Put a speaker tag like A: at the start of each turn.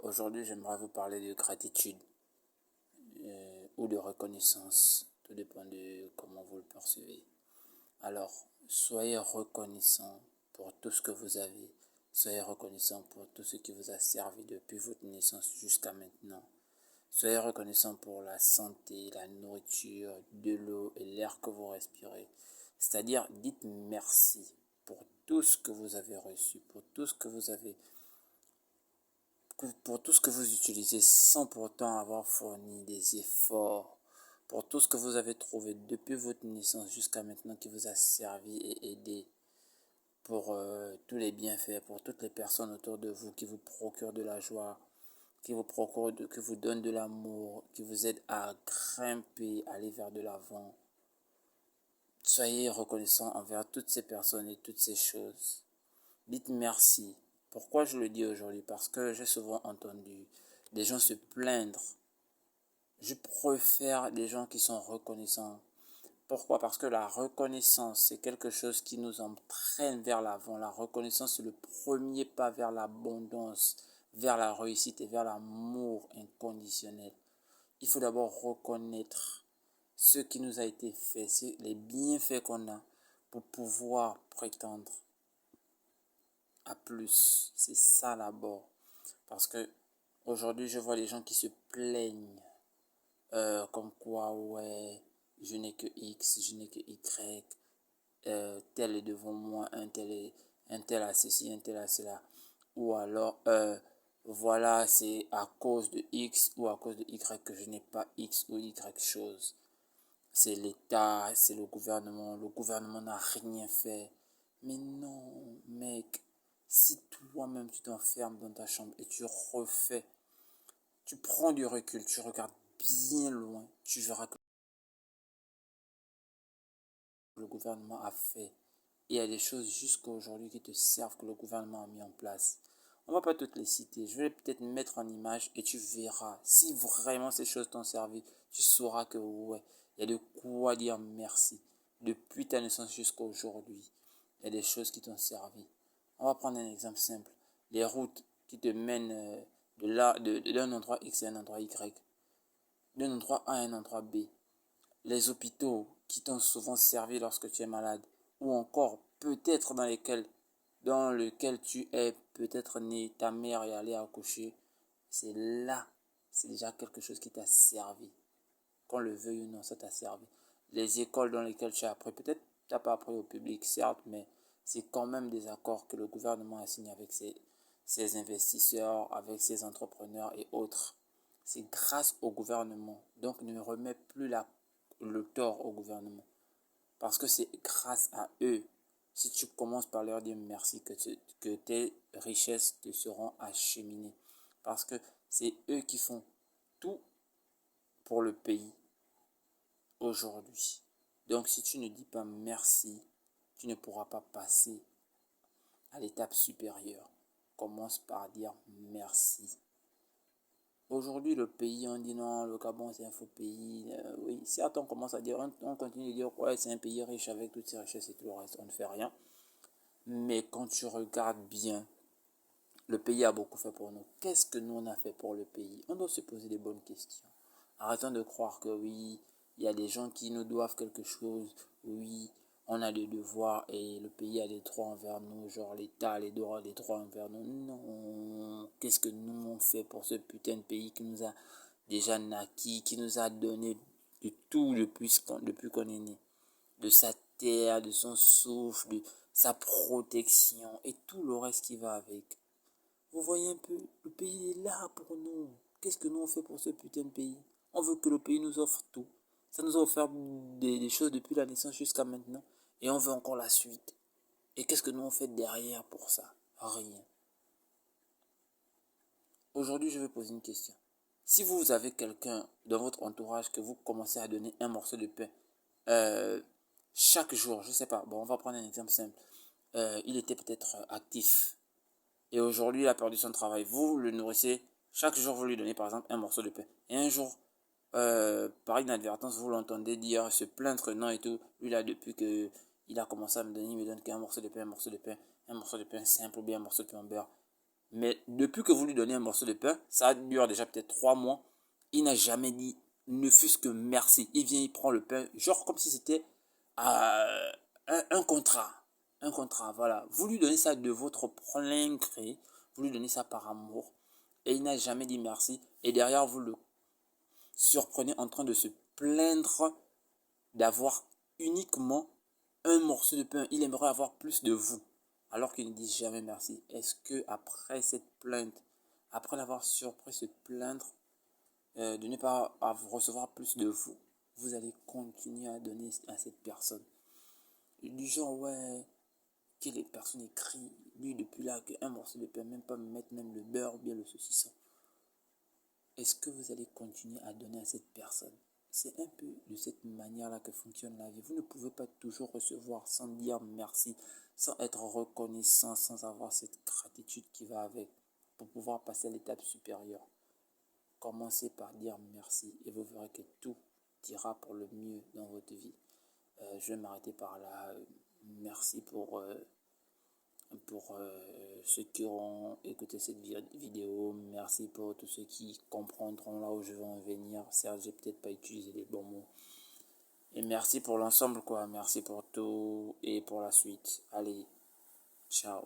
A: Aujourd'hui, j'aimerais vous parler de gratitude ou de reconnaissance. Tout dépend de comment vous le percevez. Alors, soyez reconnaissant pour tout ce que vous avez. Soyez reconnaissant pour tout ce qui vous a servi depuis votre naissance jusqu'à maintenant. Soyez reconnaissant pour la santé, la nourriture, de l'eau et l'air que vous respirez. C'est-à-dire, dites merci pour tout ce que vous avez reçu, pour tout ce que vous avez pour tout ce que vous utilisez sans pourtant avoir fourni des efforts, pour tout ce que vous avez trouvé depuis votre naissance jusqu'à maintenant qui vous a servi et aidé, pour tous les bienfaits, pour toutes les personnes autour de vous qui vous procurent de la joie, qui vous donnent de l'amour, qui vous aident à grimper, aller vers de l'avant. Soyez reconnaissant envers toutes ces personnes et toutes ces choses. Dites merci. Pourquoi je le dis aujourd'hui? Parce que j'ai souvent entendu des gens se plaindre. Je préfère des gens qui sont reconnaissants. Pourquoi? Parce que la reconnaissance, c'est quelque chose qui nous entraîne vers l'avant. La reconnaissance, c'est le premier pas vers l'abondance, vers la réussite et vers l'amour inconditionnel. Il faut d'abord reconnaître ce qui nous a été fait, les bienfaits qu'on a pour pouvoir prétendre à plus. C'est ça d'abord. Parce que aujourd'hui, je vois des gens qui se plaignent. Comme quoi, ouais, je n'ai que X, je n'ai que Y. Tel est devant moi, un tel a ceci, un tel a cela. Ou alors, voilà, c'est à cause de X ou à cause de Y que je n'ai pas X ou Y chose. C'est l'État, c'est le gouvernement n'a rien fait. Mais non, mec, si toi-même tu t'enfermes dans ta chambre et tu refais, tu prends du recul, tu regardes bien loin, tu verras que le gouvernement a fait. Et il y a des choses jusqu'à aujourd'hui qui te servent, que le gouvernement a mis en place. On va pas toutes les citer. Je vais peut-être mettre en image et tu verras. Si vraiment ces choses t'ont servi, tu sauras que ouais, il y a de quoi dire merci. Depuis ta naissance jusqu'à aujourd'hui, il y a des choses qui t'ont servi. On va prendre un exemple simple. Les routes qui te mènent d'un endroit X à un endroit Y, d'un endroit A à un endroit B. Les hôpitaux qui t'ont souvent servi lorsque tu es malade, ou encore peut-être dans lequel tu es peut-être né, ta mère est allée accoucher, c'est là, c'est déjà quelque chose qui t'a servi. Qu'on le veuille ou non, ça t'a servi. Les écoles dans lesquelles tu as appris, peut-être tu n'as pas appris au public, certes, mais c'est quand même des accords que le gouvernement a signés avec ses investisseurs, avec ses entrepreneurs et autres. C'est grâce au gouvernement. Donc ne remets plus le tort au gouvernement. Parce que c'est grâce à eux, si tu commences par leur dire merci, que tes richesses te seront acheminées. Parce que c'est eux qui font tout pour le pays aujourd'hui. Donc si tu ne dis pas merci, tu ne pourras pas passer à l'étape supérieure. Commence par dire merci. Aujourd'hui, le pays, on dit non, le Gabon c'est un faux pays. Oui, certes, on commence à dire, on continue de dire, ouais, c'est un pays riche avec toutes ses richesses et tout le reste, on ne fait rien. Mais quand tu regardes bien, le pays a beaucoup fait pour nous. Qu'est-ce que nous on a fait pour le pays? On doit se poser des bonnes questions. Arrêtons de croire que oui, il y a des gens qui nous doivent quelque chose. Oui, on a des devoirs et le pays a des droits envers nous, genre l'État a des droits envers nous. Non, qu'est-ce que nous on fait pour ce putain de pays qui nous a déjà naquis, qui nous a donné de tout depuis qu'on est né, de sa terre, de son souffle, de sa protection et tout le reste qui va avec. Vous voyez un peu, le pays est là pour nous. Qu'est-ce que nous on fait pour ce putain de pays? On veut que le pays nous offre tout. Ça nous a offert des choses depuis la naissance jusqu'à maintenant. Et on veut encore la suite. Et qu'est-ce que nous on fait derrière pour ça? Rien. Aujourd'hui, je vais poser une question. Si vous avez quelqu'un dans votre entourage que vous commencez à donner un morceau de pain chaque jour, je sais pas, bon, on va prendre un exemple simple. Il était peut-être actif. Et aujourd'hui, il a perdu son travail. Vous le nourrissez. Chaque jour, vous lui donnez par exemple un morceau de pain. Et un jour, par inadvertance, vous l'entendez dire, se plaindre, non et tout. Lui là, depuis que il a commencé à me donner, il me donne qu'un morceau de pain, un morceau de pain, un morceau de pain simple ou bien un morceau de pain en beurre. Mais depuis que vous lui donnez un morceau de pain, ça dure déjà peut-être 3 mois, il n'a jamais dit ne fût-ce que merci. Il vient, il prend le pain, genre comme si c'était un contrat. Un contrat, voilà. Vous lui donnez ça de votre plein gré, vous lui donnez ça par amour, et il n'a jamais dit merci. Et derrière, vous le surprenez en train de se plaindre d'avoir uniquement un morceau de pain. Il aimerait avoir plus de vous, alors qu'il ne dit jamais merci. Est-ce que après cette plainte, après l'avoir surpris se plaindre de ne pas recevoir plus de vous, vous allez continuer à donner à cette personne? Du genre, ouais, que les personnes écrivent, lui depuis là, qu'un morceau de pain, même pas me mettre même le beurre ou bien le saucisson. Est-ce que vous allez continuer à donner à cette personne? C'est un peu de cette manière-là que fonctionne la vie. Vous ne pouvez pas toujours recevoir sans dire merci, sans être reconnaissant, sans avoir cette gratitude qui va avec pour pouvoir passer à l'étape supérieure. Commencez par dire merci et vous verrez que tout ira pour le mieux dans votre vie. Je vais m'arrêter par là. Merci pour ceux qui auront écouté cette vidéo. Merci pour tous ceux qui comprendront là où je vais en venir. Certes, j'ai peut-être pas utilisé les bons mots. Et merci pour l'ensemble, quoi. Merci pour tout et pour la suite. Allez, ciao.